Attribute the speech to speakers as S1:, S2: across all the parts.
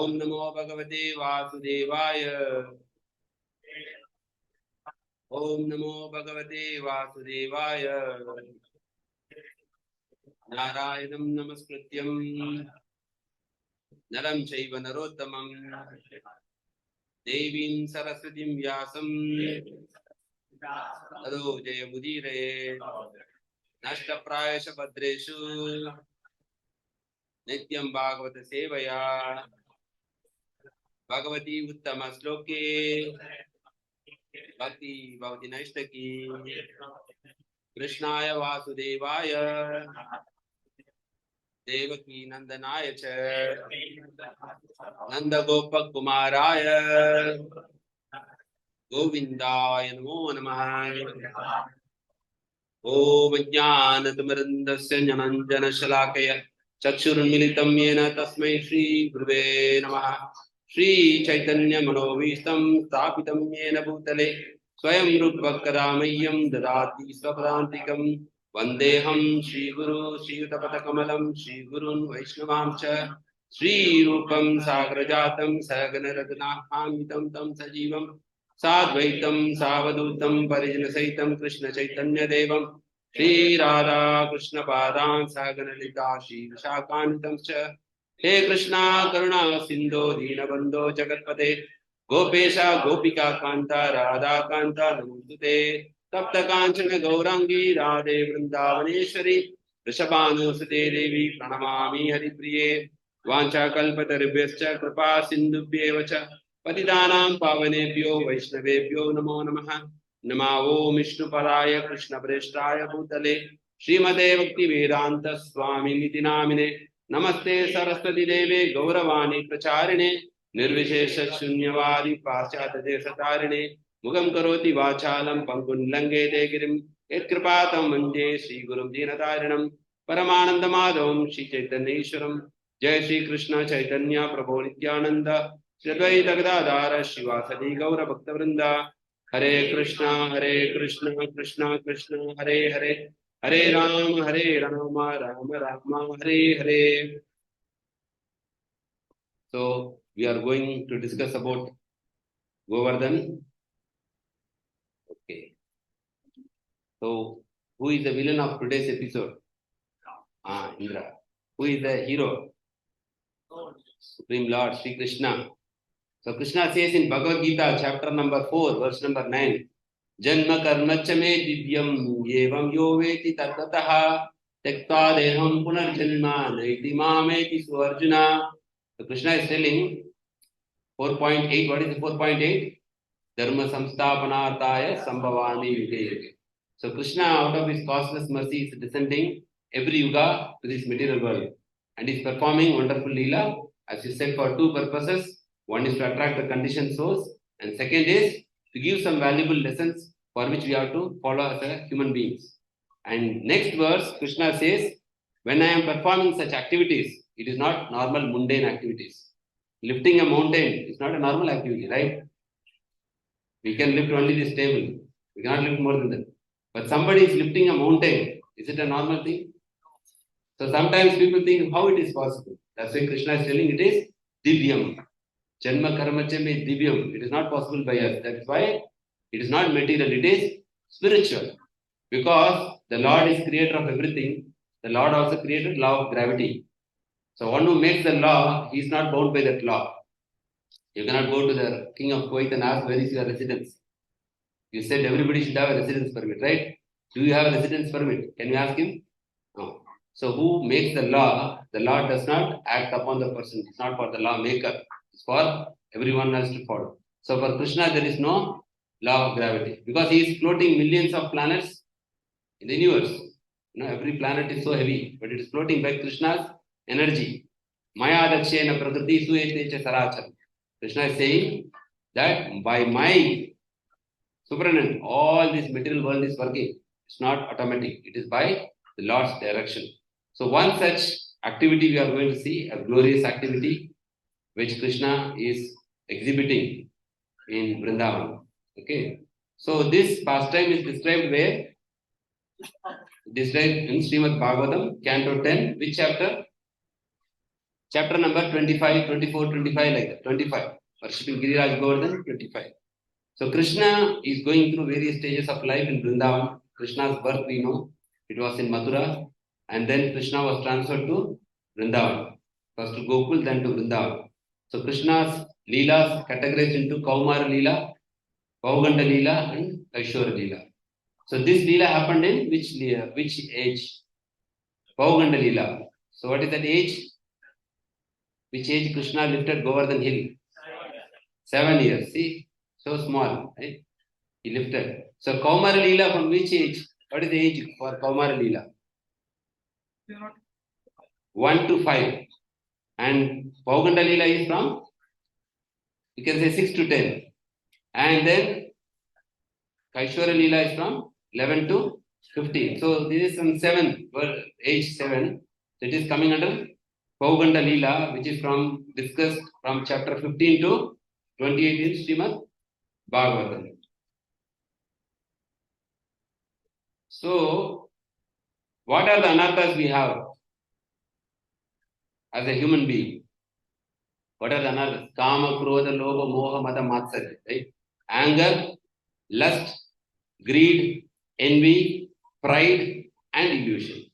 S1: Om Namo Bhagavate Vasudevaya. Om Namo Bhagavate Vasudevaya. Narayanam Namaskrityam Naram Chaiva Narottamam Devim Saraswatim Vyasam Tado Jayamudire Nashtaprayasha Bhadreshu Nityam Bhagavata Sevaya Bhagavati Uttama Sloke Bhakti Bhavati Naishtaki Krishnaya Vasudevaya Devaki Nandanaya Cha Nanda Gopak Kumaraya Govindaya Namo Namaha Om Jnanatamrindasya Jnananjana Shalakaya Chakshurunmilitam Yena Tasmai Shri Guruve Namaha Shri Chaitanya Manovistam Stapitam Yena Bhutale Swayam Rupa Kadamayyam Dadati Svapadantikam Vandeham Shri Guru Shri Utapata Kamalam Shri Gurun Vaishnavam Cha Shri Rupam Sagrajatam Sagana Raghunatamitam Tam Sajivam Sadvaitam Savadutam Parijana Saitam Krishna Chaitanya Devam Shri Radha Krishna Padam Sagana Lita Shri Vishakanitam Cha He Krishna Karuna Sindho Dinabandho Jagatpate Gopesha Gopika Kanta Radha Kanta Namostute Tapta Kanchana Gaurangi Radhe Vrindavaneshwari Rishabhanu Sute Devi Pranamami Haripriye Vancha Kalpataribhyascha Kripa Sindhubhyevacha Patidanam Pavanebhyo Vaishnavebhyo Namo Namaha Namavo Vishnupadaya Krishna Preshtaya Bhutale Srimade Bhakti Vedanta Swami Niti Namine Namaste Saraswati Deve Gauravani Pracharine Nirvishesha Shunyavadi Paschata Desatarine Mugam Karoti Vachalam Pankun Lange Degirim Etkripatam Manje Sri Gurum Dinatarinam Paramananda Madhavam Sri Chaitanyeshwaram Jai Sri Krishna Chaitanya Prabhu Nityananda Shri Advaita Gadadhara Shivasadi Gaura Bhakta Vrinda Hare Krishna Krishna Krishna Hare Hare Hare Rama Rama Hare Hare. So we are going to discuss about Govardhan. Okay. So who is the villain of today's episode? Indra. Who is the hero? Supreme Lord Sri Krishna. So Krishna says in Bhagavad Gita chapter number 4 verse number 9, Janma karma chame divyam yevam yoveti tattataha tekta deham punarjanma naiti mameti suarjuna. So Krishna is telling 4.8. What is the 4.8? Dharma samsthapanarthaya sambhavami yuge yuge. So Krishna out of his causeless mercy is descending every yuga to this material world and is performing wonderful Lila, as you said, for two purposes. One is to attract the conditioned souls, and second is to give some valuable lessons for which we have to follow as a human beings. And next verse, Krishna says, when I am performing such activities, it is not normal mundane activities. Lifting a mountain is not a normal activity, right? We can lift only this table. We cannot lift more than that. But somebody is lifting a mountain. Is it a normal thing? So sometimes people think how it is possible. That's why Krishna is telling it is divyam. Janma karma chame divyam. It is not possible by us. That's why it is not material. It is spiritual. Because the Lord is creator of everything. The Lord also created law of gravity. So one who makes the law, he is not bound by that law. You cannot go to the king of Kuwait and ask where is your residence. You said everybody should have a residence permit, right? Do you have a residence permit? Can you ask him? No. So who makes the law does not act upon the person. It's not for the law maker. It's for everyone else to follow. So for Krishna, there is no law of gravity. Because he is floating millions of planets in the universe. Every planet is so heavy, but it is floating by Krishna's energy. Maya dakshena prakriti suyate saracham. Krishna is saying that by my superintendent, all this material world is working. It's not automatic. It is by the Lord's direction. So one such activity we are going to see, a glorious activity which Krishna is exhibiting in Vrindavan. Okay. So this pastime is described where? Described in Srimad Bhagavatam, Canto 10, which chapter? chapter number 25, 24, 25, like that. 25. Worshipping Giriraj Govardhan, 25. So Krishna is going through various stages of life in Vrindavan. Krishna's birth, we know, it was in Mathura, and then Krishna was transferred to Vrindavan. First to Gokul, then to Vrindavan. So Krishna's Leelas categorized into Kaumara Leela, Vauganda Leela, and Kaishora Leela. So this Leela happened in which age? Vauganda Leela. So what is that age? Which age Krishna lifted Govardhan hill? 7 years. See, so small, right? He lifted. So Kaumara Leela from which age? What is the age for Kaumara Leela? 1 to 5. And Vauganda Leela is from, you can say 6 to 10. And then Kaishora Leela is from 11 to 15. So this is from 7, age 7. So it is coming under Vauganda Leela, which is from discussed from chapter 15 to 28 in Srimad Bhagavatam. So, what are the anarthas we have as a human being? What are the anarthas? Kama, Krodha, Lobha, Moha, Mada, Matsarya, right? Anger, lust, greed, envy, pride, and illusion.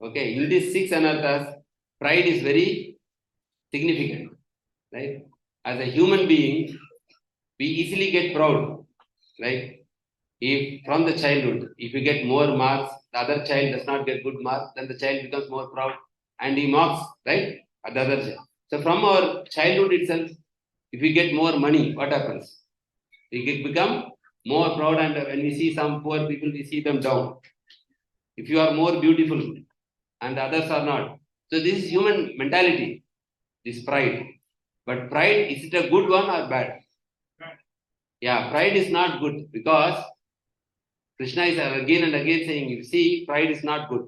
S1: Okay, in these 6 anarthas, pride is very significant, right? As a human being, we easily get proud, right? If from the childhood, if you get more marks, the other child does not get good marks, then the child becomes more proud and he mocks, right? At the other child. So from our childhood itself, if we get more money, what happens? We become more proud, and when we see some poor people, we see them down. If you are more beautiful and the others are not. So this is human mentality, this pride. But pride, is it a good one or bad? Yeah, pride is not good, because Krishna is again and again saying, you see, pride is not good.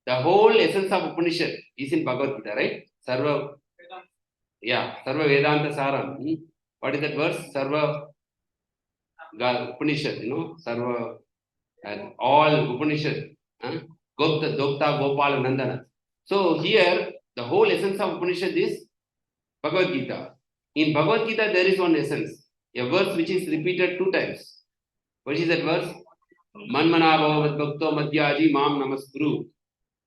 S1: The whole essence of Upanishad is in Bhagavad Gita, right? Sarva Vedanta Saram. What is that verse? Sarva Upanishad, Sarva, all Upanishad. Gopta, Dokta, Gopala, Nandana. So here, the whole essence of Upanishad is Bhagavad Gita. In Bhagavad Gita, there is one essence, a verse which is repeated 2 times. What is that verse? Manmana bhavad bhakto madhyaji mam namaskuru.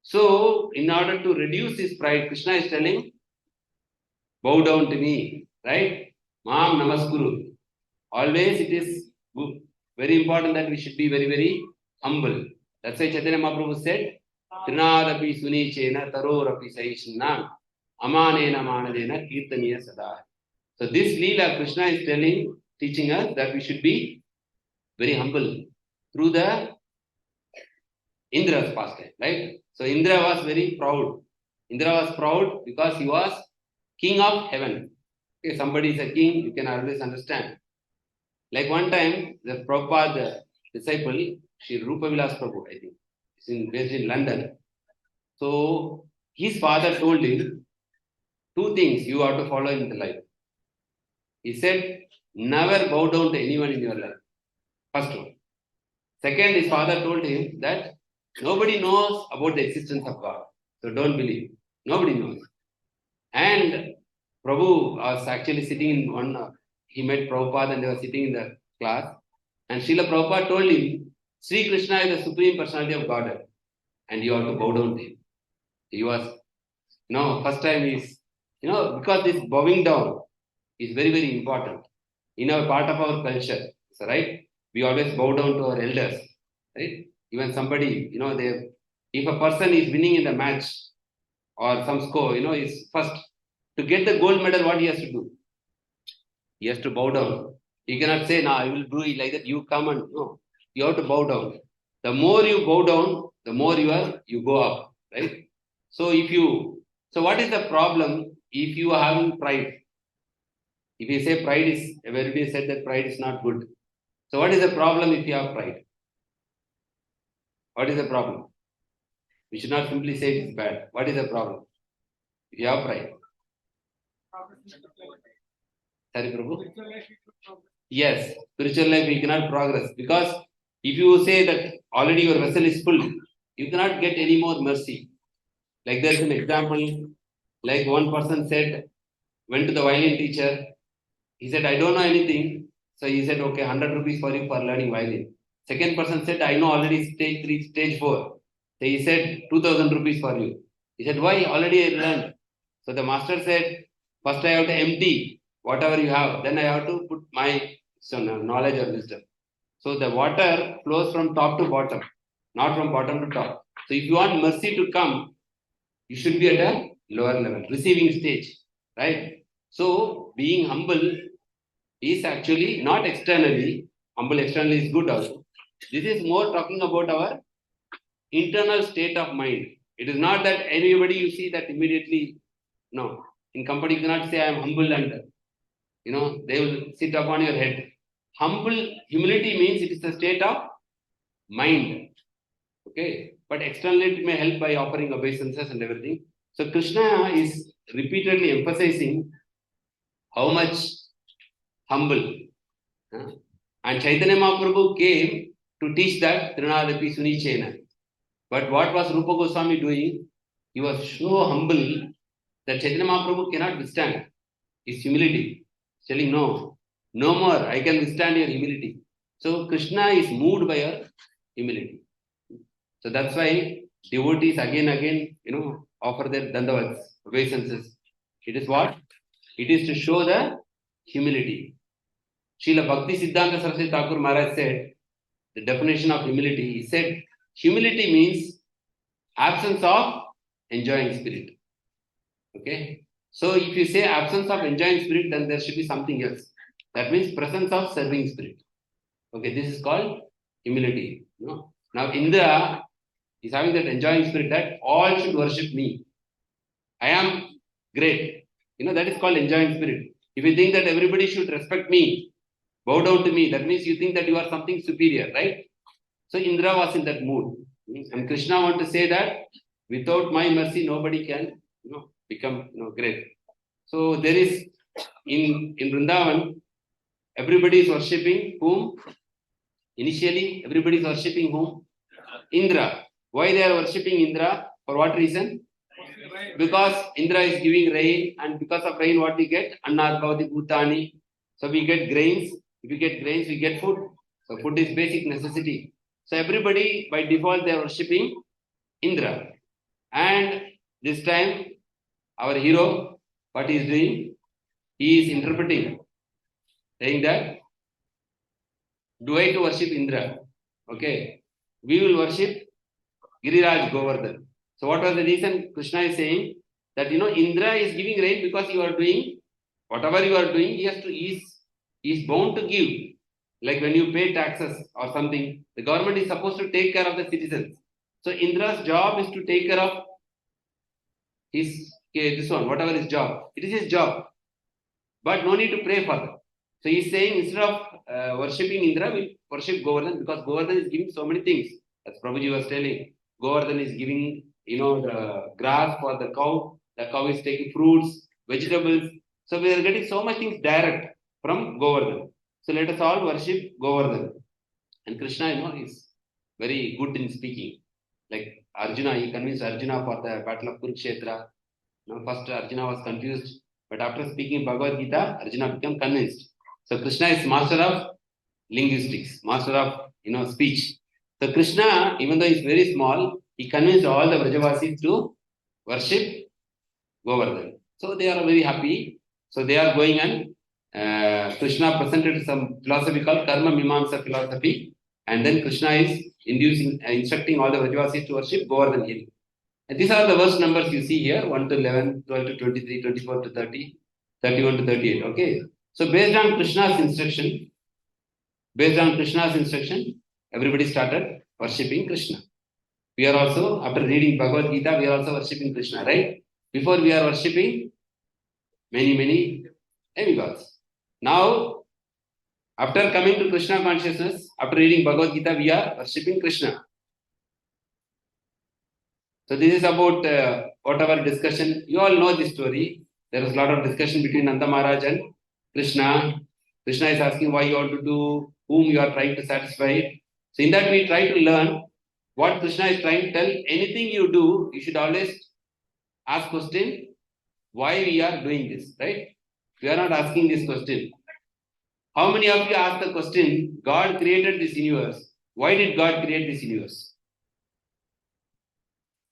S1: So, in order to reduce this pride, Krishna is telling, bow down to me, right? Mam namaskuru. Always it is very important that we should be very, very humble. That's why Chaitanya Mahaprabhu said, Trinadapi sunichena tarorapi saishna amanena manadena kirtaniya sada. So this Leela, Krishna is teaching us that we should be very humble through the Indra's pastime, right? So Indra was very proud. Indra was proud because he was king of heaven. Okay, somebody is a king, you can always understand. Like one time, the Prabhupada disciple, Sri Rupa Vilas Prabhu, I think, is based in London. So his father told him 2 things you have to follow in the life. He said, never bow down to anyone in your life. First one. Second, his father told him that nobody knows about the existence of God. So don't believe. Nobody knows. And Prabhu was actually sitting in one, he met Prabhupada and they were sitting in the class. And Srila Prabhupada told him, Sri Krishna is the Supreme Personality of Godhead. And you have to bow down to him. He was, first time is, because this bowing down is very, very important. In our part of our culture, so, right? We always bow down to our elders, right? Even somebody, if a person is winning in the match or some score, is first, to get the gold medal, what he has to do? He has to bow down. He cannot say, no, I will do it like that. You come and, no. You have to bow down. The more you bow down, the more you go up, right? So what is the problem if you are having pride? If you say pride is, everybody said that pride is not good. So what is the problem if you have pride? What is the problem? We should not simply say it is bad. What is the problem? If you have pride. Sorry, Prabhu? Yes, spiritual life we cannot progress, because if you say that already your vessel is full, you cannot get any more mercy. Like there is an example, Like one person said, went to the violin teacher. He said, I don't know anything. So he said, okay, 100 rupees for you for learning violin. Second person said, I know already stage 3, stage 4. So he said, 2000 rupees for you. He said, why? Already I learned. So the master said, first I have to empty whatever you have. Then I have to put my knowledge or wisdom. So the water flows from top to bottom, not from bottom to top. So if you want mercy to come, you should be at a lower level, receiving stage, right? So being humble is actually not externally. Humble externally is good also. This is more talking about our internal state of mind. It is not that anybody you see that immediately, no. In company, you cannot say I am humble and they will sit upon your head. Humility means it is a state of mind. Okay. But externally it may help by offering obeisances and everything. So Krishna is repeatedly emphasizing how much humble. And Chaitanya Mahaprabhu came to teach that Trinadapi Sunichena. But what was Rupa Goswami doing? He was so humble that Chaitanya Mahaprabhu cannot withstand his humility. Telling, no more, I can withstand your humility. So Krishna is moved by your humility. So that's why devotees again, offer their dandavats, obeisances. It is what? It is to show the humility. Srila Bhakti Siddhanta Saraswati Thakur Maharaj said, the definition of humility, he said, humility means absence of enjoying spirit. Okay? So if you say absence of enjoying spirit, then there should be something else. That means presence of serving spirit. Okay, this is called humility. Now Indra is having that enjoying spirit that all should worship me. I am great. That is called enjoying spirit. If you think that everybody should respect me, bow down to me, that means you think that you are something superior, right? So Indra was in that mood. And Krishna want to say that without my mercy, nobody can become great. So there is in Vrindavan, everybody is worshipping whom? Initially, everybody is worshipping whom? Indra. Why they are worshipping Indra? For what reason? Because Indra is giving rain, and because of rain, what we get? Annat bhavati bhutani. So we get grains. If we get grains, we get food. So food is basic necessity. So everybody, by default, they are worshipping Indra. And this time, our hero, what he is doing? He is interpreting, saying that, do I to worship Indra? Okay. We will worship Giriraj Govardhan. So what was the reason? Krishna is saying that, Indra is giving rain because you are doing, whatever you are doing, he is bound to give. Like when you pay taxes or something, the government is supposed to take care of the citizens. So Indra's job is to take care of this one, whatever his job. It is his job. But no need to pray for that. So he's saying instead of worshipping Indra, we worship Govardhan because Govardhan is giving so many things. As Prabhuji was telling, Govardhan is giving, the grass for the cow. The cow is taking fruits, vegetables. So we are getting so much things direct from Govardhan. So let us all worship Govardhan. And Krishna, is very good in speaking. Like Arjuna, he convinced Arjuna for the battle of Kurukshetra. First Arjuna was confused, but after speaking Bhagavad Gita, Arjuna became convinced. So Krishna is master of linguistics, master of speech. So Krishna, even though he is very small, he convinced all the Vrajavasis to worship Govardhan. So they are very happy. So they are going and Krishna presented some philosophy called Karma Mimamsa philosophy, and then Krishna is instructing all the Vrajavasis to worship Govardhan hill. And these are the verse numbers you see here, 1 to 11, 12 to 23, 24 to 30, 31 to 38. Okay. So based on Krishna's instruction, everybody started worshipping Krishna. We are also, after reading Bhagavad Gita, we are also worshipping Krishna, right? Before we are worshipping many demigods. Now, after coming to Krishna consciousness, after reading Bhagavad Gita, we are worshipping Krishna. So this is about whatever discussion. You all know this story. There was a lot of discussion between Nanda Maharaj and Krishna. Krishna is asking why you want to do, whom you are trying to satisfy. So in that we try to learn what Krishna is trying to tell. Anything you do, you should always ask question, why we are doing this, right? We are not asking this question. How many of you ask the question, God created this universe? Why did God create this universe?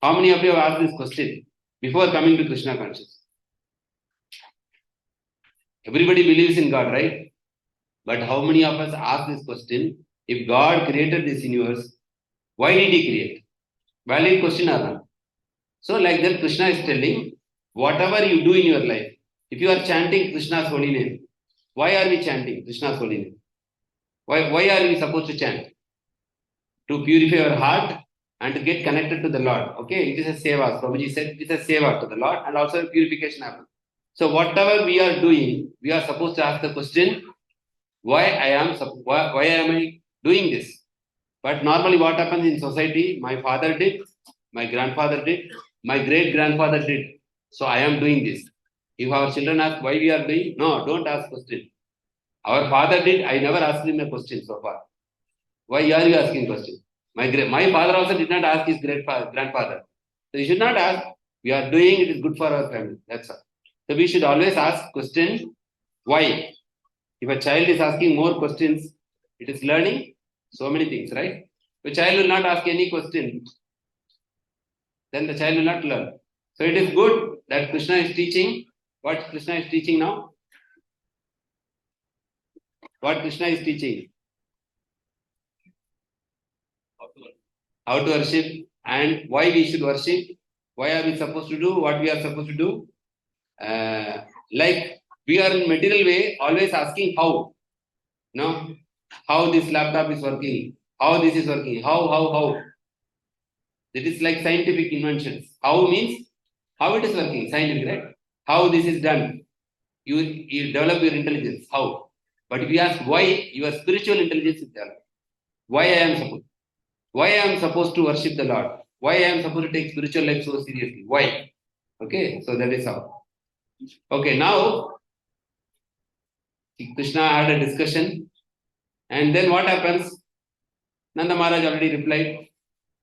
S1: How many of you have asked this question before coming to Krishna consciousness? Everybody believes in God, right? But how many of us ask this question? If God created this universe, why did He create? Valid question or not? So, like that, Krishna is telling, whatever you do in your life, if you are chanting Krishna's holy name, why are we chanting Krishna's holy name? Why are we supposed to chant? To purify our heart and to get connected to the Lord. Okay, it is a seva. Prabhuji said it is a seva to the Lord and also a purification happens. So, whatever we are doing, we are supposed to ask the question, why am I doing this? But normally what happens in society, my father did, my grandfather did, my great grandfather did. So I am doing this. If our children ask why we are doing, no, don't ask question. Our father did, I never asked him a question so far. Why are you asking question? My father also did not ask his grandfather. So you should not ask, we are doing, it is good for our family. That's all. So we should always ask question, why? If a child is asking more questions, it is learning so many things, right? If a child will not ask any question, then the child will not learn. So it is good that Krishna is teaching. What Krishna is teaching now? What Krishna is teaching? How to worship and why we should worship. Why are we supposed to do what we are supposed to do? Like we are in material way, always asking how. No, how this laptop is working, how this is working, how. It is like scientific inventions. How means how it is working, scientific, right? How this is done. You develop your intelligence. How? But if you ask why, your spiritual intelligence is developed. Why I am supposed to worship the Lord? Why I am supposed to take spiritual life so seriously? Why? Okay, so that is how. Okay, now Krishna had a discussion, and then what happens? Nanda Maharaj already replied.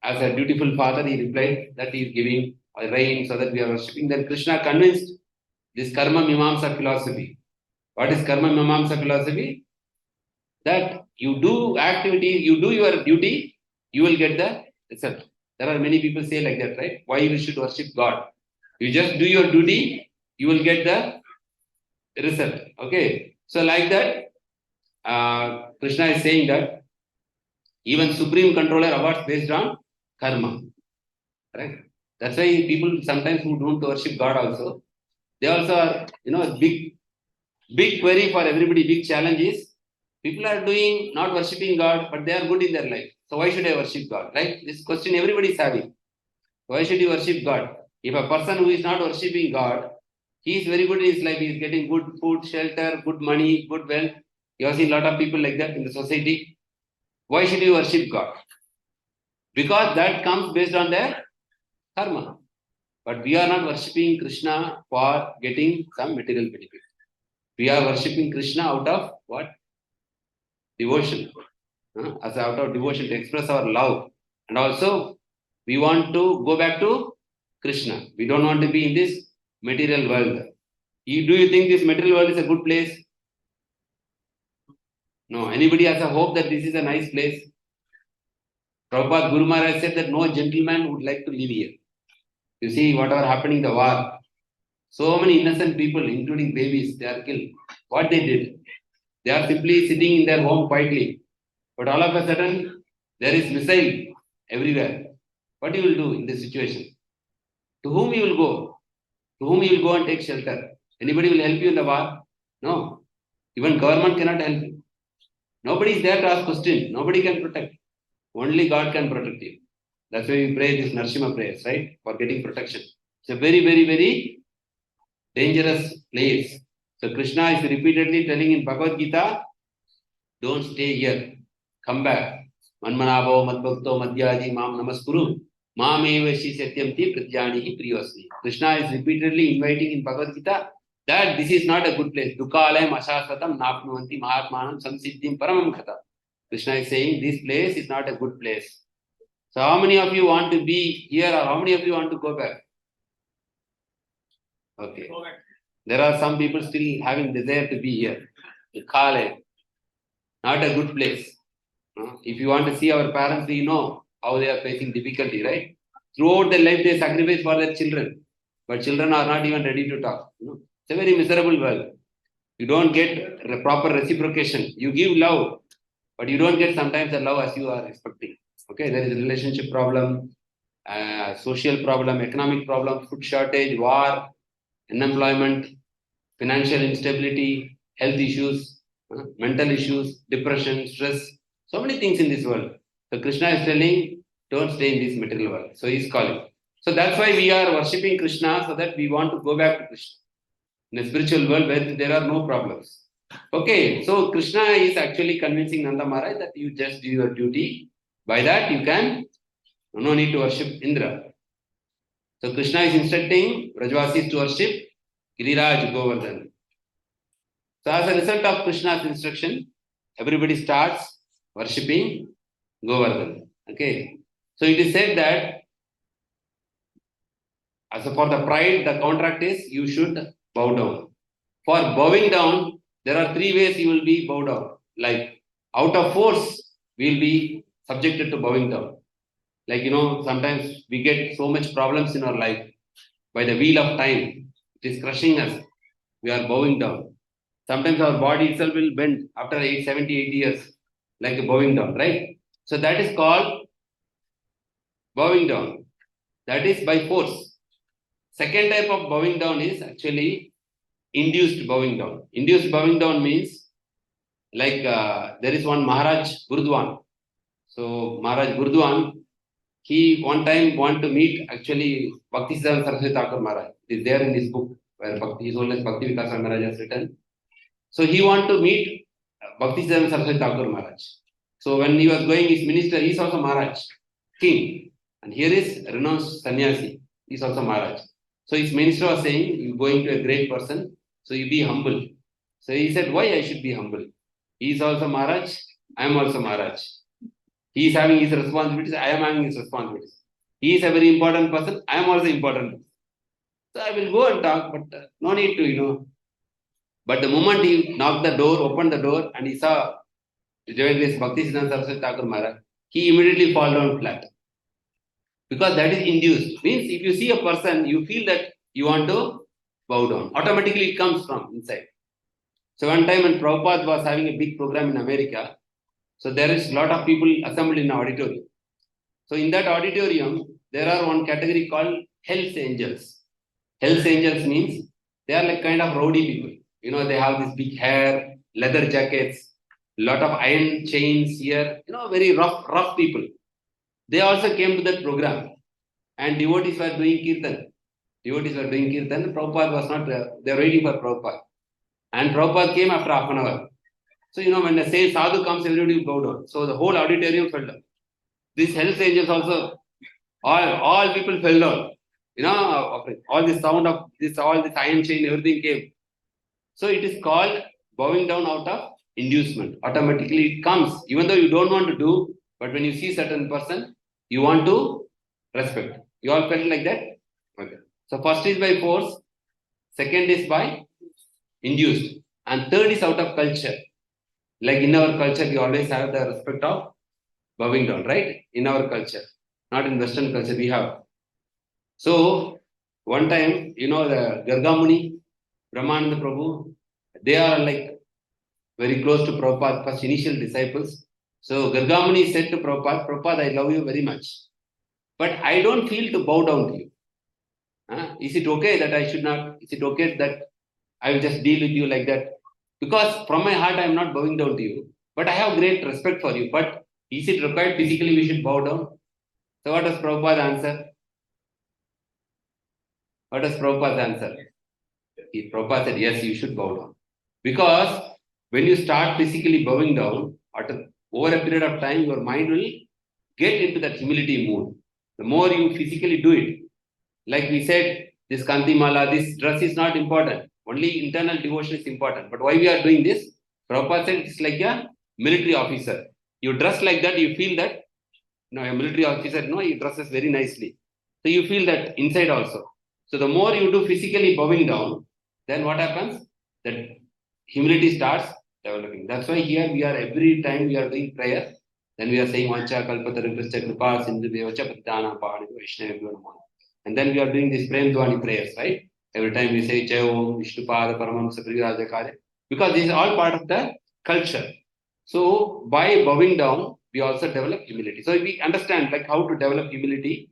S1: As a dutiful father, he replied that he is giving a rain so that we are worshipping. Then Krishna convinced this karma mimamsa philosophy. What is karma mimamsa philosophy? That you do activity, you do your duty, you will get the result. There are many people say like that, right? Why you should worship God? You just do your duty, you will get the result. Okay. So like that, Krishna is saying that even Supreme Controller awards based on karma. Right? That's why people sometimes who don't worship God also, they also are, big query for everybody, big challenge is people are doing not worshipping God, but they are good in their life. So why should I worship God? Right? This question everybody is having. Why should you worship God? If a person who is not worshipping God, he is very good in his life, he is getting good food, shelter, good money, good wealth. You have seen a lot of people like that in the society. Why should you worship God? Because that comes based on their karma. But we are not worshipping Krishna for getting some material benefit. We are worshipping Krishna out of what? Devotion. As out of devotion to express our love. And also, we want to go back to Krishna. We don't want to be in this material world. Do you think this material world is a good place? No. Anybody has a hope that this is a nice place? Prabhupada Guru Maharaj said that no gentleman would like to live here. You see whatever happening in the war. So many innocent people, including babies, they are killed. What they did? They are simply sitting in their home quietly. But all of a sudden, there is missile everywhere. What you will do in this situation? To whom you will go? To whom you will go and take shelter? Anybody will help you in the war? No. Even government cannot help you. Nobody is there to ask questions. Nobody can protect. Only God can protect you. That's why we pray this Narsimha prayers, right? For getting protection. It's a very, very, very dangerous place. So Krishna is repeatedly telling in Bhagavad Gita, don't stay here. Come back. Manmanabho madbhakto madhyadi mam namaskuru. Mam eva shi satyamti pratyanihi priyosmi. Krishna is repeatedly inviting in Bhagavad Gita that this is not a good place. Dukalayam ashasatam napnuvanti mahatmanam samsiddhim paramam khata. Krishna is saying this place is not a good place. So how many of you want to be here or how many of you want to go back? Okay. There are some people still having desire to be here. Khale, not a good place. If you want to see our parents, we know how they are facing difficulty, right? Throughout their life, they sacrifice for their children. But children are not even ready to talk. It's a very miserable world. You don't get proper reciprocation. You give love, but you don't get sometimes the love as you are expecting. Okay, there is a relationship problem, social problem, economic problem, food shortage, war, unemployment, financial instability, health issues, mental issues, depression, stress, so many things in this world. So Krishna is telling, don't stay in this material world. So he is calling. So that's why we are worshipping Krishna, so that we want to go back to Krishna. In a spiritual world where there are no problems. Okay, so Krishna is actually convincing Nanda Maharaj that you just do your duty. By that you can, no need to worship Indra. So Krishna is instructing Brajvasis to worship Giriraj Govardhan. So as a result of Krishna's instruction, everybody starts worshipping Govardhan. Okay. So it is said that as for the pride, the contract is you should bow down. For bowing down, there are three ways you will be bowed down. Like out of force, we will be subjected to bowing down. Like, sometimes we get so much problems in our life by the wheel of time. It is crushing us. We are bowing down. Sometimes our body itself will bend after 70, 80 years, like a bowing down, right? So that is called bowing down. That is by force. Second type of bowing down is actually induced bowing down. Induced bowing down means like there is one Maharaj Gurdwan. So Maharaj Gurdwan, he one time want to meet actually Bhakti Siddhanta Saraswati Thakur Maharaj. It is there in this book where Bhakti is always Bhakti Vikas Maharaj has written. So he want to meet Bhakti Siddhanta Saraswati Thakur Maharaj. So when he was going, his minister, he is also Maharaj, king. And here is renounced sannyasi, he is also Maharaj. So his minister was saying, you going to a great person, so you be humble. So he said, why I should be humble? He is also Maharaj, I am also Maharaj. He is having his responsibilities, I am having his responsibilities. He is a very important person, I am also important. So I will go and talk, but no need to, But the moment he knocked the door, opened the door, and he saw Divine Grace Bhakti Siddhanta Saraswati Thakur Maharaj, he immediately fall down flat. Because that is induced. Means if you see a person, you feel that you want to bow down. Automatically it comes from inside. So one time when Prabhupada was having a big program in America, so there is a lot of people assembled in the auditorium. So in that auditorium, there are one category called Hells Angels. Hells Angels means they are like kind of rowdy people. They have this big hair, leather jackets, lot of iron chains here, very rough people. They also came to that program and devotees were doing kirtan. Prabhupada was not there. They were waiting for Prabhupada. And Prabhupada came after half an hour. So, when they say sadhu comes, everybody will go down. So the whole auditorium fell down. These Hells Angels also, all people fell down. All the sound of this, all this iron chain, everything came. So it is called bowing down out of inducement. Automatically it comes, even though you don't want to do, but when you see certain person, you want to respect. You all felt like that? Okay. So first is by force, second is by induced, and third is out of culture. Like in our culture, we always have the respect of bowing down, right? In our culture, not in Western culture, we have. So one time, the Garga Muni, Brahmananda Prabhu, they are like very close to Prabhupada, first initial disciples. So Garga Muni said to Prabhupada, Prabhupada, I love you very much, but I don't feel to bow down to you. Is it okay that I should not? Is it okay that I will just deal with you like that? Because from my heart, I am not bowing down to you, but I have great respect for you. But is it required physically we should bow down? So what does Prabhupada answer? What does Prabhupada answer? Prabhupada said, yes, you should bow down. Because when you start physically bowing down, over a period of time, your mind will get into that humility mood. The more you physically do it, like we said, this Kantimala, this dress is not important. Only internal devotion is important. But why we are doing this? Prabhupada said it's like a military officer. You dress like that, you feel that, a military officer, he dresses very nicely. So you feel that inside also. So the more you do physically bowing down, then what happens? That humility starts developing. That's why here we are, every time we are doing prayer, then we are saying Vancha Kalpataru Krishna Kripa Sindhu Devacha Pradana Padi Vaishnava Namo. And then we are doing these Prem Dwani prayers, right? Every time we say Jai Om Vishnupada Paramahamsa Priyarajakarya, because this is all part of the culture. So by bowing down, we also develop humility. So we understand like how to develop humility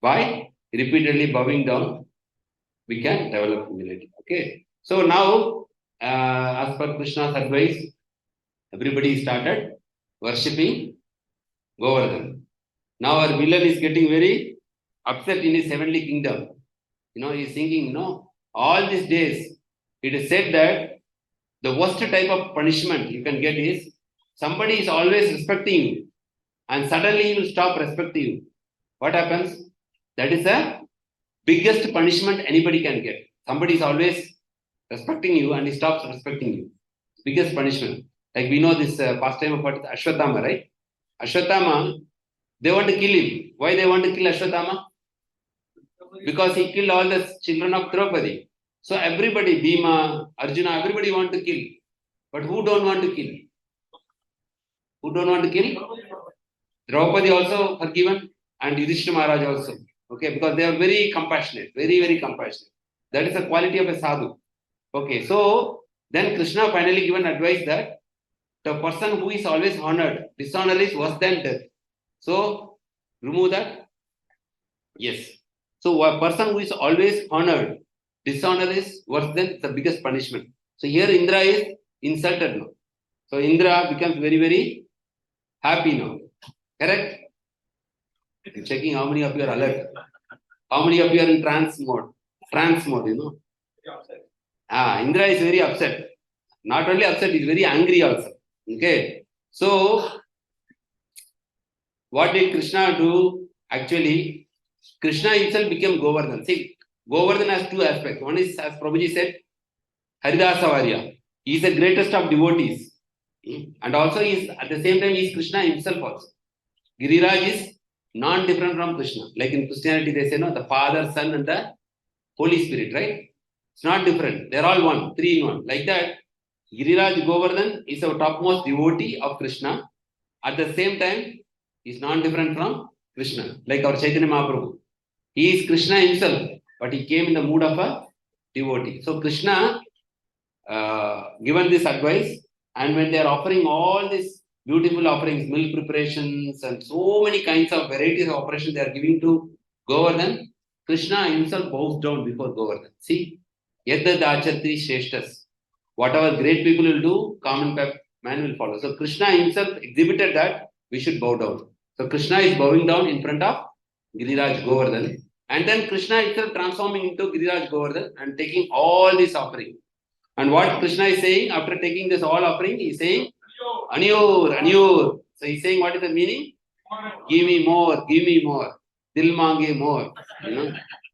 S1: by repeatedly bowing down. We can develop humility. Okay. So now, as per Krishna's advice, everybody started worshipping Govardhan. Now our villain is getting very upset in his heavenly kingdom. He's thinking, all these days, it is said that the worst type of punishment you can get is somebody is always respecting you and suddenly he will stop respecting you. What happens? That is the biggest punishment anybody can get. Somebody is always respecting you and he stops respecting you. Biggest punishment. Like we know this pastime of what is Ashwatthama, right? Ashwatthama, they want to kill him. Why they want to kill Ashwatthama? Because he killed all the children of Draupadi. So everybody, Bhima, Arjuna, everybody want to kill. But who don't want to kill? Who don't want to kill? Draupadi also forgiven and Yudhishthira Maharaj also. Okay, because they are very compassionate, very, very compassionate. That is the quality of a sadhu. Okay, so then Krishna finally given advice that the person who is always honored, dishonor is worse than death. So remove that. Yes. So a person who is always honored, dishonor is worse than the biggest punishment. So here Indra is insulted now. So Indra becomes very, very happy now. Correct? I'm checking how many of you are alert. How many of you are in trance mode? Trance mode, Indra is very upset. Not only upset, he's very angry also. Okay. So, what did Krishna do? Actually, Krishna himself became Govardhan. See, Govardhan has two aspects. One is, as Prabhuji said, Haridasa Varya. He is the greatest of devotees. And also, he is, at the same time, he is Krishna himself also. Giriraj is non-different from Krishna. Like in Christianity, they say, the Father, Son, and the Holy Spirit, right? It's not different. They're all one, three in one. Like that, Giriraj Govardhan is our topmost devotee of Krishna. At the same time, he is non-different from Krishna. Like our Chaitanya Mahaprabhu. He is Krishna himself, but he came in the mood of a devotee. So Krishna given this advice, and when they are offering all these beautiful offerings, milk preparations, and so many kinds of varieties of operations they are giving to Govardhan, Krishna himself bows down before Govardhan. See, Yadad Acharti Shreshtas. Whatever great people will do, common man will follow. So Krishna himself exhibited that we should bow down. So Krishna is bowing down in front of Giriraj Govardhan. And then Krishna itself transforming into Giriraj Govardhan and taking all this offering. And what Krishna is saying after taking this all offering, he is saying, Anyur, Anyur. So he's saying, what is the meaning? Give me more, give me more. Dil mange more.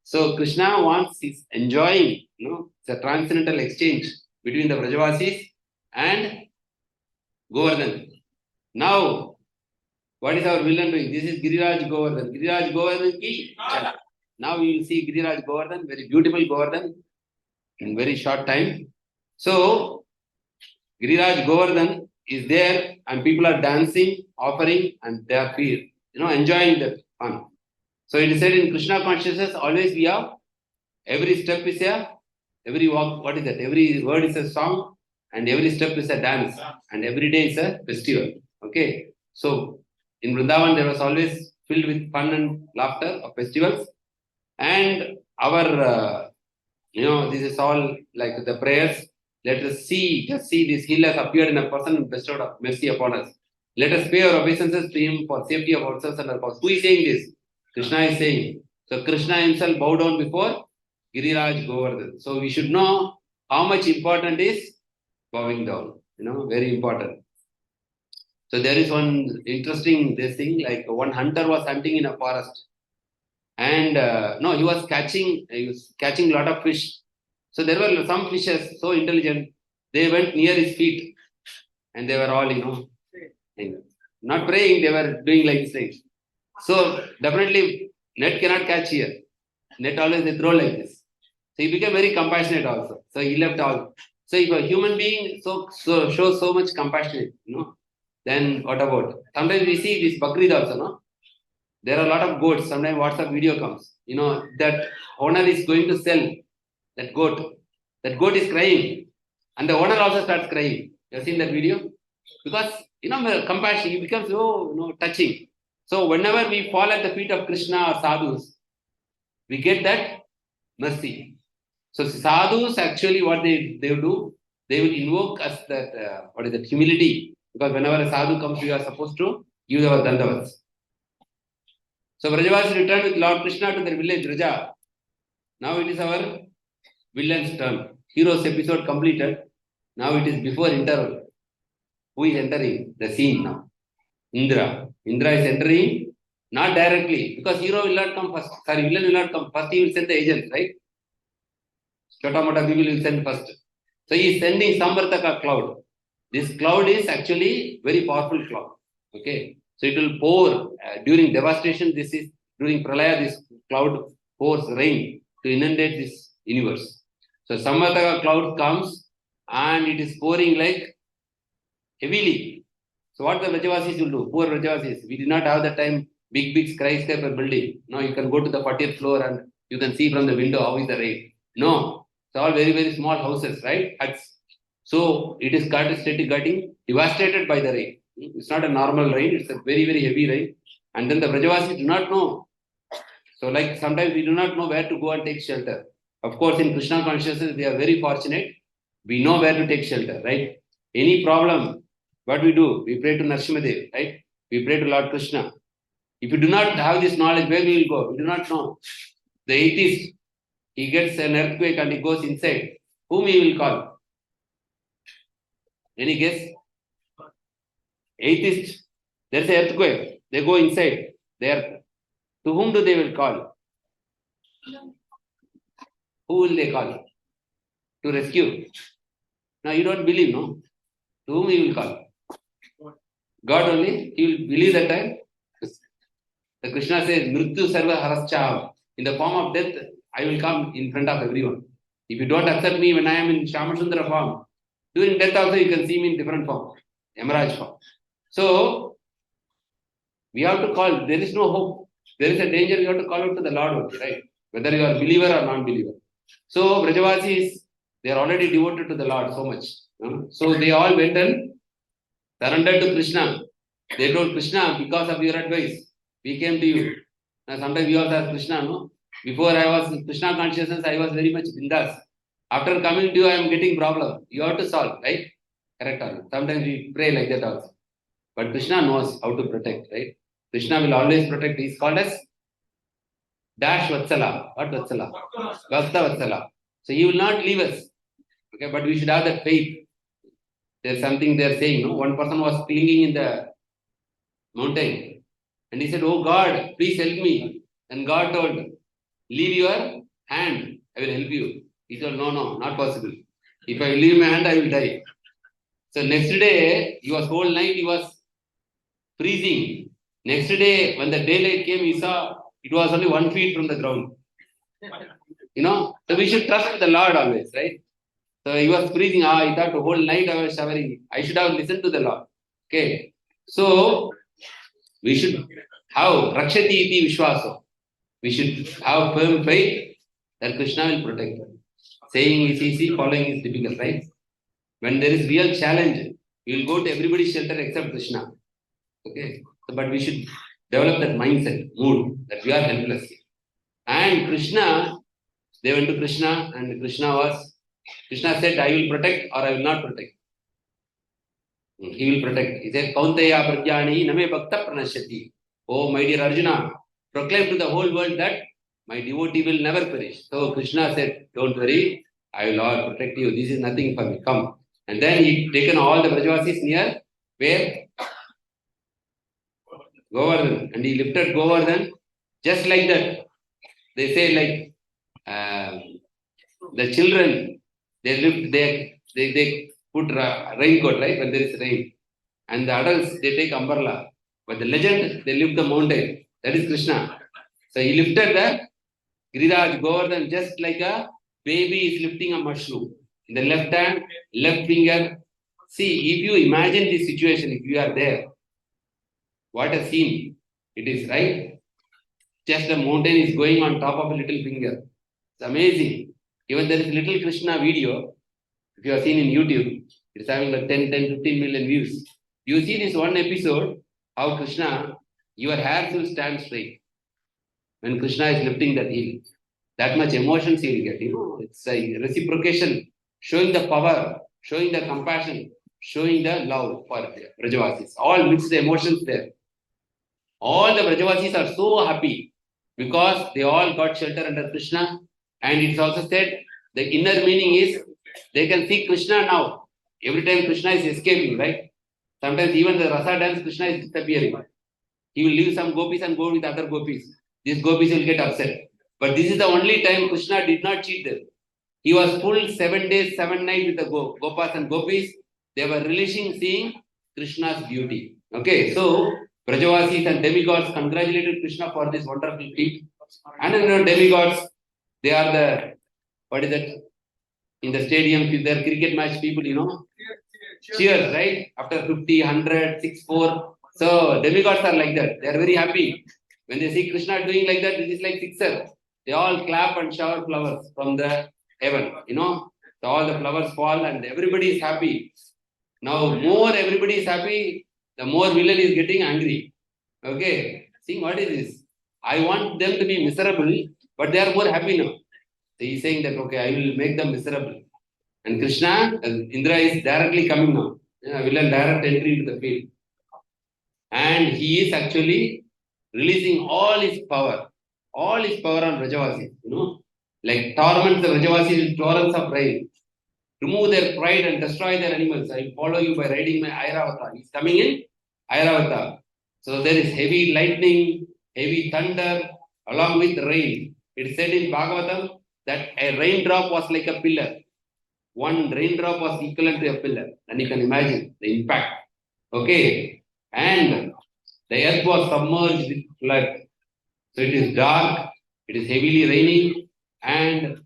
S1: So Krishna wants, he's enjoying, it's a transcendental exchange between the Vrajavasis and Govardhan. Now, what is our villain doing? This is Giriraj Govardhan. Giriraj Govardhan ki chala. Now we will see Giriraj Govardhan, very beautiful Govardhan in very short time. So, Giriraj Govardhan is there and people are dancing, offering, and they are enjoying the fun. So it is said in Krishna consciousness, always we have, every step is every walk, what is that? Every word is a song and every step is a dance and every day is a festival. Okay. So in Vrindavan, there was always filled with fun and laughter of festivals. And our, this is all like the prayers. Let us just see this hill has appeared in a person and bestowed mercy upon us. Let us pay our obeisances to him for safety of ourselves and our cause. Who is saying this? Krishna is saying. So Krishna himself bowed down before Giriraj Govardhan. So we should know how much important is bowing down. Very important. So there is one interesting thing, like one hunter was hunting in a forest. And he was catching a lot of fish. So there were some fishes so intelligent, they went near his feet and they were all, not praying, they were doing like this thing. So definitely net cannot catch here. Net always they throw like this. So he became very compassionate also. So he left all. So if a human being shows so much compassionate, then what about? Sometimes we see this Bakrid also, no? There are a lot of goats. Sometimes WhatsApp video comes. That owner is going to sell that goat. That goat is crying. And the owner also starts crying. You have seen that video? Because, compassion, it becomes so, touching. So whenever we fall at the feet of Krishna or sadhus, we get that mercy. So sadhus actually what they do, they will invoke us that, humility. Because whenever a sadhu comes, we are supposed to give our dandavats. So Vrajavasi returned with Lord Krishna to their village, Raja. Now it is our villain's turn. Hero's episode completed. Now it is before interval. Who is entering the scene now? Indra. Indra is entering not directly because hero will not come first. Sorry, villain will not come first. He will send the agents, right? Chota Mota people will send first. So he is sending Samvartaka cloud. This cloud is actually very powerful cloud. Okay. So it will pour during devastation. This is during Pralaya. This cloud pours rain to inundate this universe. So Samvartaka cloud comes and it is pouring like heavily. So what the Vrajavasis will do? Poor Vrajavasis. We did not have the time. Big skyscraper building. Now you can go to the 40th floor and you can see from the window how is the rain. No, it's all very small houses, right? Huts. So it is getting devastated by the rain. It's not a normal rain. It's a very heavy rain. And then the Vrajavasis do not know. So like sometimes we do not know where to go and take shelter. Of course, in Krishna consciousness, we are very fortunate. We know where to take shelter, right? Any problem, what we do? We pray to Narasimhadev, right? We pray to Lord Krishna. If you do not have this knowledge, where we will go? We do not know. The atheist, he gets an earthquake and he goes inside. Whom he will call? Any guess? Atheist, there's an earthquake. They go inside. There. To whom do they will call? Who will they call? To rescue. Now you don't believe, no? To whom he will call? God only. He will believe that time. The Krishna says, Mrityu sarva harascha. In the form of death, I will come in front of everyone. If you don't accept me when I am in Shamasundara form, during death also you can see me in different form, Yamaraj form. So, we have to call, there is no hope. There is a danger, you have to call out to the Lord only, right? Whether you are a believer or non-believer. So, Vrajavasis, they are already devoted to the Lord so much. So, they all went and surrendered to Krishna. They told Krishna, because of your advice, we came to you. Now, sometimes we also ask Krishna, no? Before I was in Krishna consciousness, I was very much bindas. After coming to you, I am getting problem. You have to solve, right? Correct. Sometimes we pray like that also. But Krishna knows how to protect, right? Krishna will always protect. He is called as Dash Vatsala. What Vatsala? Bhakta Vatsala. So he will not leave us. Okay, but we should have that faith. There's something they're saying, no? One person was clinging in the mountain. And he said, oh God, please help me. And God told, leave your hand, I will help you. He told, no, not possible. If I leave my hand, I will die. So next day, whole night he was freezing. Next day, when the daylight came, he saw it was only 1 feet from the ground. So we should trust the Lord always, right? So he was freezing. He thought the whole night I was showering. I should have listened to the Lord. Okay. So we should have Rakshati iti Vishwaso. We should have firm faith that Krishna will protect us. Saying is easy, following is difficult, right? When there is real challenge, we will go to everybody's shelter except Krishna. Okay. But we should develop that mindset, mood, that we are helpless. And Krishna, they went to Krishna and Krishna said, I will protect or I will not protect. He will protect. He said, Kaunteya pratyani name bhakta pranashyati. Oh, my dear Arjuna, proclaim to the whole world that my devotee will never perish. So Krishna said, don't worry, I will all protect you. This is nothing for me. Come. And then he taken all the Vrajavasis near where? Govardhan. And he lifted Govardhan just like that. They say like the children, they put raincoat, right, when there is rain. And the adults, they take umbrella. But the legend, they lift the mountain. That is Krishna. So he lifted the Giriraj Govardhan just like a baby is lifting a mushroom. In the left hand, left finger. See, if you imagine this situation, if you are there, what a scene it is, right? Just the mountain is going on top of a little finger. It's amazing. Even there is little Krishna video, if you have seen in YouTube, it's having like 15 million views. You see this one episode, how Krishna, your hair will stand straight when Krishna is lifting that hill. That much emotions you will get, it's a reciprocation, showing the power, showing the compassion, showing the love for the Brajavasis. All mixed emotions there. All the Brajavasis are so happy because they all got shelter under Krishna. And it's also said the inner meaning is they can see Krishna now. Every time Krishna is escaping, right? Sometimes even the rasa dance, Krishna is disappearing. He will leave some gopis and go with other gopis. These gopis will get upset. But this is the only time Krishna did not cheat them. He was full 7 days, 7 nights with the gopas and gopis. They were relishing seeing Krishna's beauty. Okay, so Brajavasis and demigods congratulated Krishna for this wonderful feat. And demigods, they are the, what is that? In the stadium, with their cricket match, people, cheers, right? After 50, 100, 6-4. So demigods are like that. They are very happy. When they see Krishna doing like that, this is like sixer. They all clap and shower flowers from the heaven. So all the flowers fall and everybody is happy. Now, more everybody is happy, the more villain is getting angry. Okay, see what is this? I want them to be miserable, but they are more happy now. So he is saying that, okay, I will make them miserable. And Krishna, Indra is directly coming now. Villain direct entry into the field. And he is actually releasing all his power on Brajavasis, like torment the Brajavasis with torrents of rain. Remove their pride and destroy their animals. I will follow you by riding my Airavata. He is coming in Airavata. So there is heavy lightning, heavy thunder, along with rain. It is said in Bhagavatam that a raindrop was like a pillar. One raindrop was equivalent to a pillar. And you can imagine the impact. Okay. And the earth was submerged with flood. So it is dark, it is heavily raining, and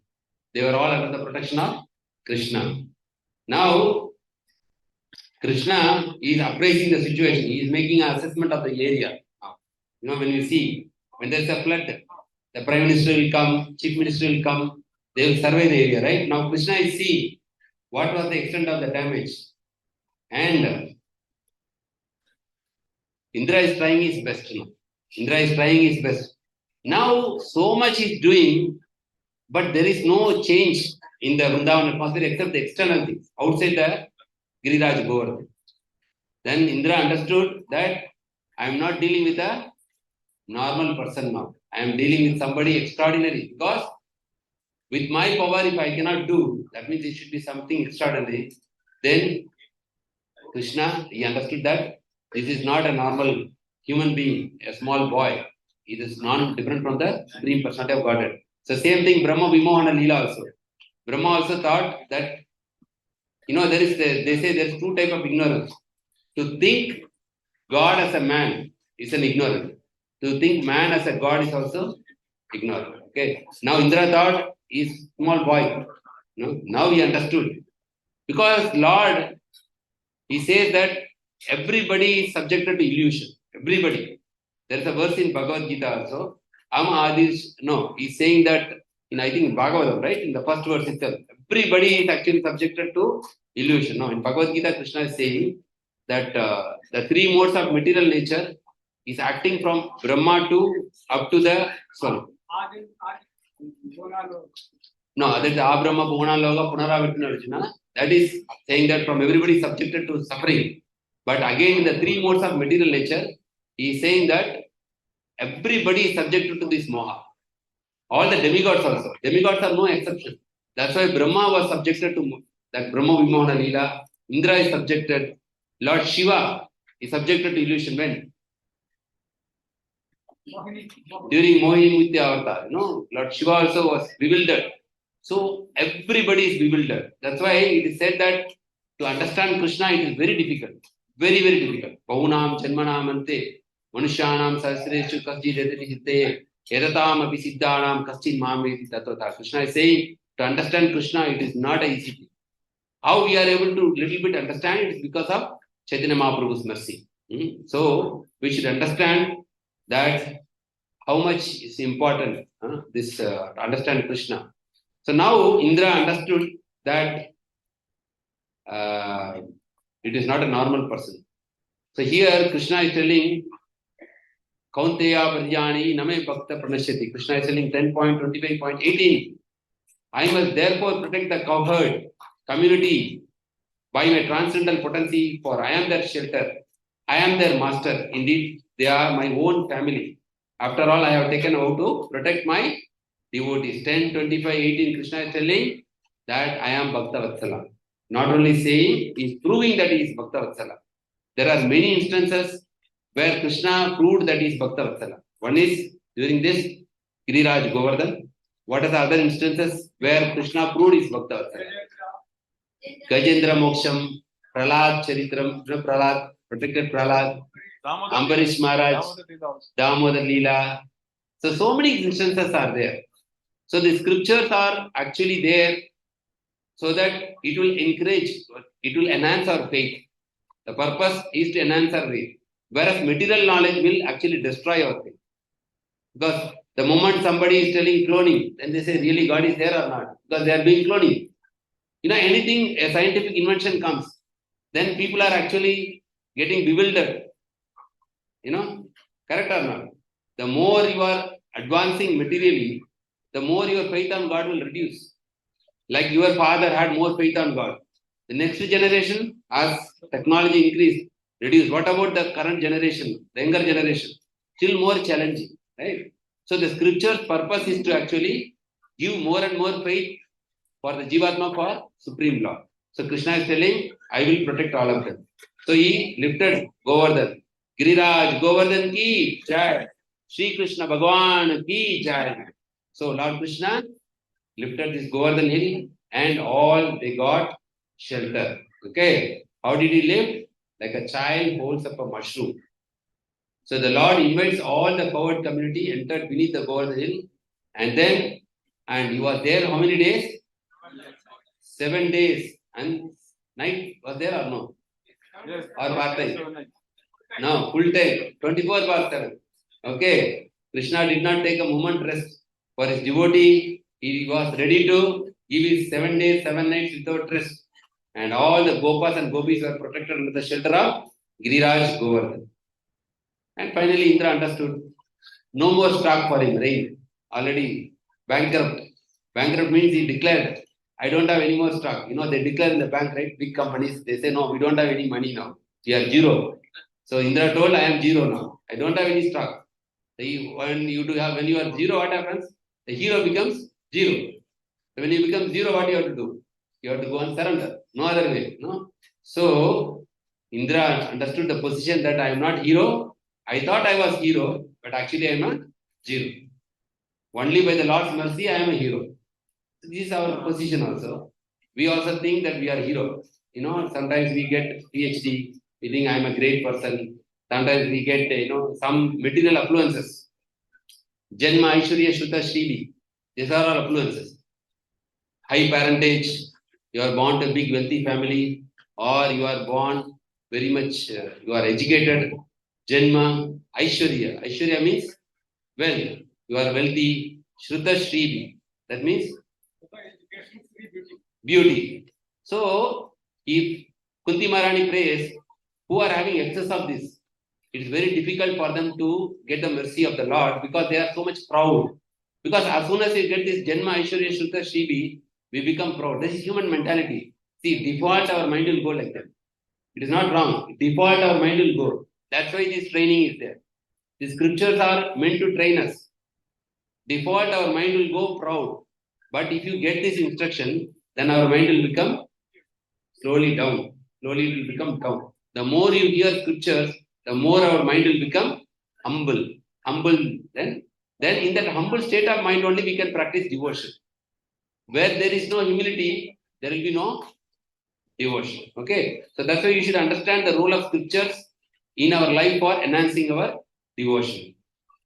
S1: they were all under the protection of Krishna. Now, Krishna is appraising the situation. He is making an assessment of the area. When you see, when there is a flood, the Prime Minister will come, Chief Minister will come, they will survey the area, right? Now, Krishna is seeing what was the extent of the damage. And Indra is trying his best. Indra is trying his best. Now, so much is doing, but there is no change in the Vrindavan atmosphere except the external things outside the Giriraj Govardhan. Then Indra understood that I am not dealing with a normal person now. I am dealing with somebody extraordinary because with my power, if I cannot do, that means it should be something extraordinary. Then Krishna, he understood that this is not a normal human being, a small boy. It is non-different from the Supreme Personality of Godhead. So same thing, Brahma, Vimohana, Lila also. Brahma also thought that, they say there is 2 types of ignorance. To think God as a man is an ignorant. To think man as a God is also ignorant. Okay. Now Indra thought he is small boy. Now he understood. Because Lord, he says that everybody is subjected to illusion. Everybody. There is a verse in Bhagavad Gita also. He's saying that in, I think, Bhagavatam, right? In the first verse itself. Everybody is actually subjected to illusion. No, in Bhagavad Gita, Krishna is saying that the 3 modes of material nature is acting from Brahma to up to the Swarup. No, that is Abrahma, Bhuvana, Loga, Punaravitna Arjuna. That is saying that from everybody subjected to suffering. But again, in the 3 modes of material nature, he is saying that everybody is subjected to this moha. All the demigods also. Demigods are no exception. That's why Brahma was subjected to that Brahma Vimohana Lila. Indra is subjected. Lord Shiva is subjected to illusion when? During Mohini Mutya avatar. Lord Shiva also was bewildered. So everybody is bewildered. That's why it is said that to understand Krishna it is very difficult. Very, very difficult. Bahunam Janmanam Ante Manushyanam Sahasreshu Kasji Dedati Hitte Edatam Api Siddhanam Kastin Mameti Tatvata. Krishna is saying To understand Krishna, it is not an easy thing. How we are able to little bit understand it is because of Chaitanya Mahaprabhu's mercy. So we should understand that how much is important this to understand Krishna. So now Indra understood that it is not a normal person. So here Krishna is telling Kaunteya Parjani Name Bhakta Pranashyati. Krishna is telling 10.25.18. I must therefore protect the cowherd community by my transcendental potency, for I am their shelter. I am their master. Indeed, they are my own family. After all, I have taken out to protect my devotees. 10.25.18. Krishna is telling that I am Bhakta Vatsala. Not only saying, he is proving that he is Bhakta Vatsala. There are many instances where Krishna proved that he is Bhakta Vatsala. One is during this Giriraj Govardhan. What are the other instances where Krishna proved he is Bhakta Vatsala? Gajendra Moksham, Prahlad Charitram, Prahlad, protected Prahlad, Ambarish Maharaj, Damodar Lila. So many instances are there. So the scriptures are actually there so that it will encourage, it will enhance our faith. The purpose is to enhance our faith. Whereas material knowledge will actually destroy our faith. Because the moment somebody is telling cloning, then they say, really God is there or not? Because they are being cloning. Anything, a scientific invention comes, then people are actually getting bewildered. Correct or not? The more you are advancing materially, the more your faith on God will reduce. Like your father had more faith on God. The next generation, as technology increased, reduced. What about the current generation, the younger generation? Still more challenging, right? So the scripture's purpose is to actually give more and more faith for the Jivatma for Supreme Lord. So Krishna is telling, I will protect all of them. So he lifted Govardhan. Giriraj Govardhan ki jai. Sri Krishna Bhagwan ki jai. So Lord Krishna lifted this Govardhan hill and all they got shelter. Okay. How did he live? Like a child holds up a mushroom. So the Lord invites all the cowherd community, entered beneath the Govardhan hill, and he was there how many days? 7 days. And night was there or no?
S2: Yes.
S1: Or part time? No, full time. 24/7. Okay. Krishna did not take a moment rest for his devotee. He was ready to give his 7 days, 7 nights without rest. And all the Gopas and Gopis were protected under the shelter of Giriraj Govardhan. And finally, Indra understood. No more stock for him, rain. Already bankrupt. Bankrupt means he declared, I don't have any more stock. They declare in the bank, right? Big companies, they say, no, we don't have any money now. We are zero. So Indra told, I am zero now. I don't have any stock. When you are zero, what happens? The hero becomes zero. So when you become zero, what you have to do? You have to go and surrender. No other way. No. So Indra understood the position that I am not hero. I thought I was hero, but actually I am not zero. Only by the Lord's mercy I am a hero. This is our position also. We also think that we are heroes. Sometimes we get PhD, we think I am a great person. Sometimes we get, some material affluences. Janma, Aishwarya, Shuddha, Shrivi. These are all affluences. High parentage, you are born to a big wealthy family, or you are born very much, you are educated. Janma, Aishwarya. Aishwarya means wealth. You are wealthy. Shuddha, Shrivi. That means beauty. So, if Kunti Maharani prays, who are having excess of this, it is very difficult for them to get the mercy of the Lord because they are so much proud. Because as soon as you get this Janma, Aishwarya, Shuddha, Shrivi, we become proud. This is human mentality. See, default our mind will go like that. It is not wrong. Default our mind will go. That's why this training is there. The scriptures are meant to train us. Default our mind will go proud. But if you get this instruction, then our mind will become slowly down. Slowly it will become down. The more you hear scriptures, the more our mind will become humble. Humble. Then in that humble state of mind only we can practice devotion. Where there is no humility, there will be no devotion. Okay. So that's why you should understand the role of scriptures in our life for enhancing our devotion.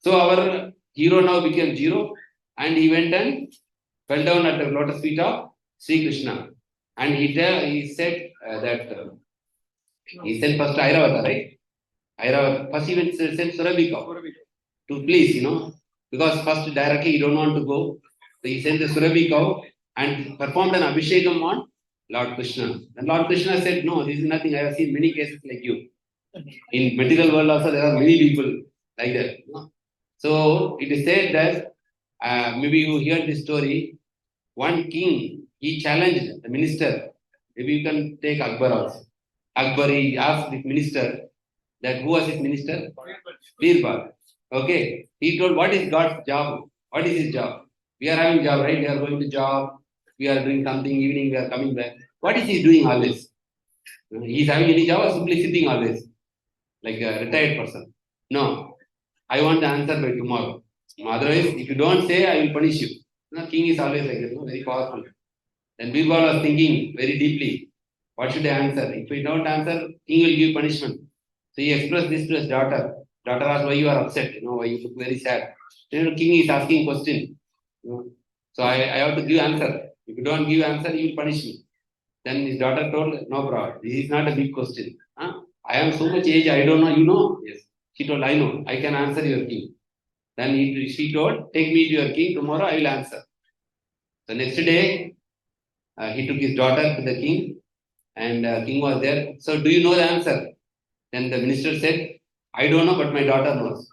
S1: So our hero now became zero and he went and fell down at the lotus feet of Sri Krishna. And he said he sent first Airavata, right? Airavata. First he went sent Surabhi cow to please, because first directly he don't want to go. So he sent the Surabhi cow and performed an Abhishekam on Lord Krishna. And Lord Krishna said, no, this is nothing. I have seen many cases like you. In material world also there are many people like that. So it is said that maybe you hear this story. One king, he challenged the minister. Maybe you can take Akbar also. Akbar, he asked the minister that who was his minister? Birbal. Okay. He told, what is God's job? What is his job? We are having job, right? We are going to job. We are doing something. Evening we are coming back. What is he doing always? He is having any job or simply sitting always? Like a retired person. No. I want the answer by tomorrow. Otherwise, if you don't say, I will punish you. King is always like that, very powerful. Then Birbal was thinking very deeply, what should I answer? If we don't answer, king will give punishment. So he expressed this to his daughter. Daughter asked, why you are upset? Why you look very sad? Then king is asking question. So I have to give answer. If you don't give answer, you will punish me. Then his daughter told, no problem. This is not a big question. I am so much age, I don't know. You know? Yes. She told, I know. I can answer your king. Then she told, take me to your king. Tomorrow I will answer. The next day, he took his daughter to the king. And king was there. So do you know the answer? Then the minister said, I don't know, but my daughter knows.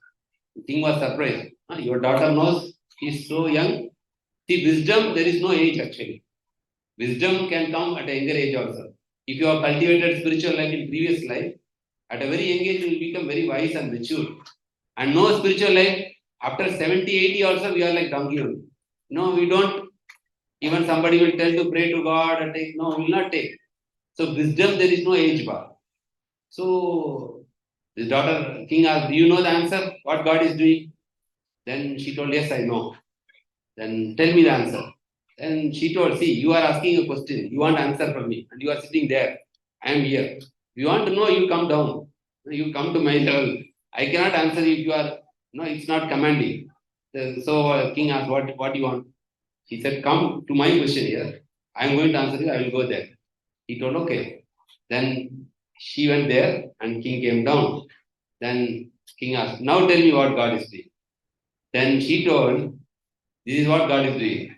S1: The king was surprised. Your daughter knows. She's so young. See, wisdom, there is no age actually. Wisdom can come at a younger age also. If you have cultivated spiritual life in previous life, at a very young age, you will become very wise and mature. And no spiritual life, after 70, 80 also, we are like donkey only. No, we don't. Even somebody will tell to pray to God and take. No, we will not take. So wisdom, there is no age bar. So his daughter, king asked, do you know the answer? What God is doing? Then she told, yes, I know. Then tell me the answer. Then she told, see, you are asking a question. You want answer from me. And you are sitting there. I am here. If you want to know, you come down. You come to my level. I cannot answer if you are, no, it's not commanding. So king asked, what do you want? He said, come to my question here. I am going to answer you. I will go there. He told, okay. Then she went there and king came down. Then king asked, now tell me what God is doing. Then she told, this is what God is doing.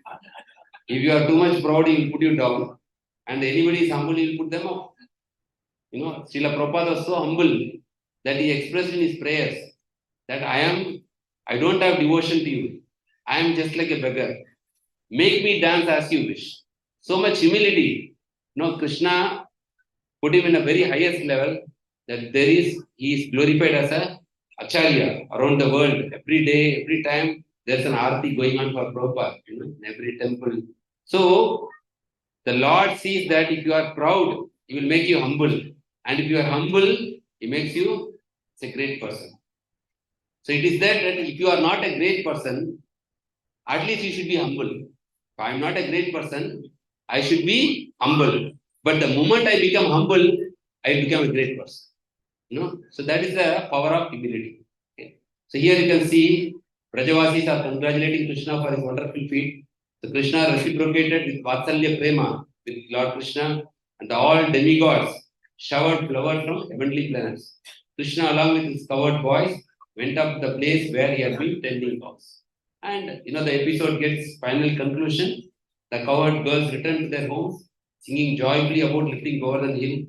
S1: If you are too much proud, he will put you down. And anybody is humble, he will put them up. Srila Prabhupada was so humble that he expressed in his prayers that I don't have devotion to you. I am just like a beggar. Make me dance as you wish. So much humility. Krishna put him in a very highest level that he is glorified as a acharya around the world. Every day, every time, there's an arati going on for Prabhupada, in every temple. So, the Lord sees that if you are proud, He will make you humble. And if you are humble, He makes you a great person. So, it is that if you are not a great person, at least you should be humble. If I am not a great person, I should be humble. But the moment I become humble, I become a great person. So that is the power of humility. Okay. So here you can see Brajavasis are congratulating Krishna for his wonderful feat. So Krishna reciprocated with Vatsalya Prema with Lord Krishna, and all demigods showered flowers from heavenly planets. Krishna, along with his cowherd boys, went up to the place where he had been tending cows. And the episode gets final conclusion. The cowherd girls returned to their homes, singing joyfully about lifting Govardhan Hill.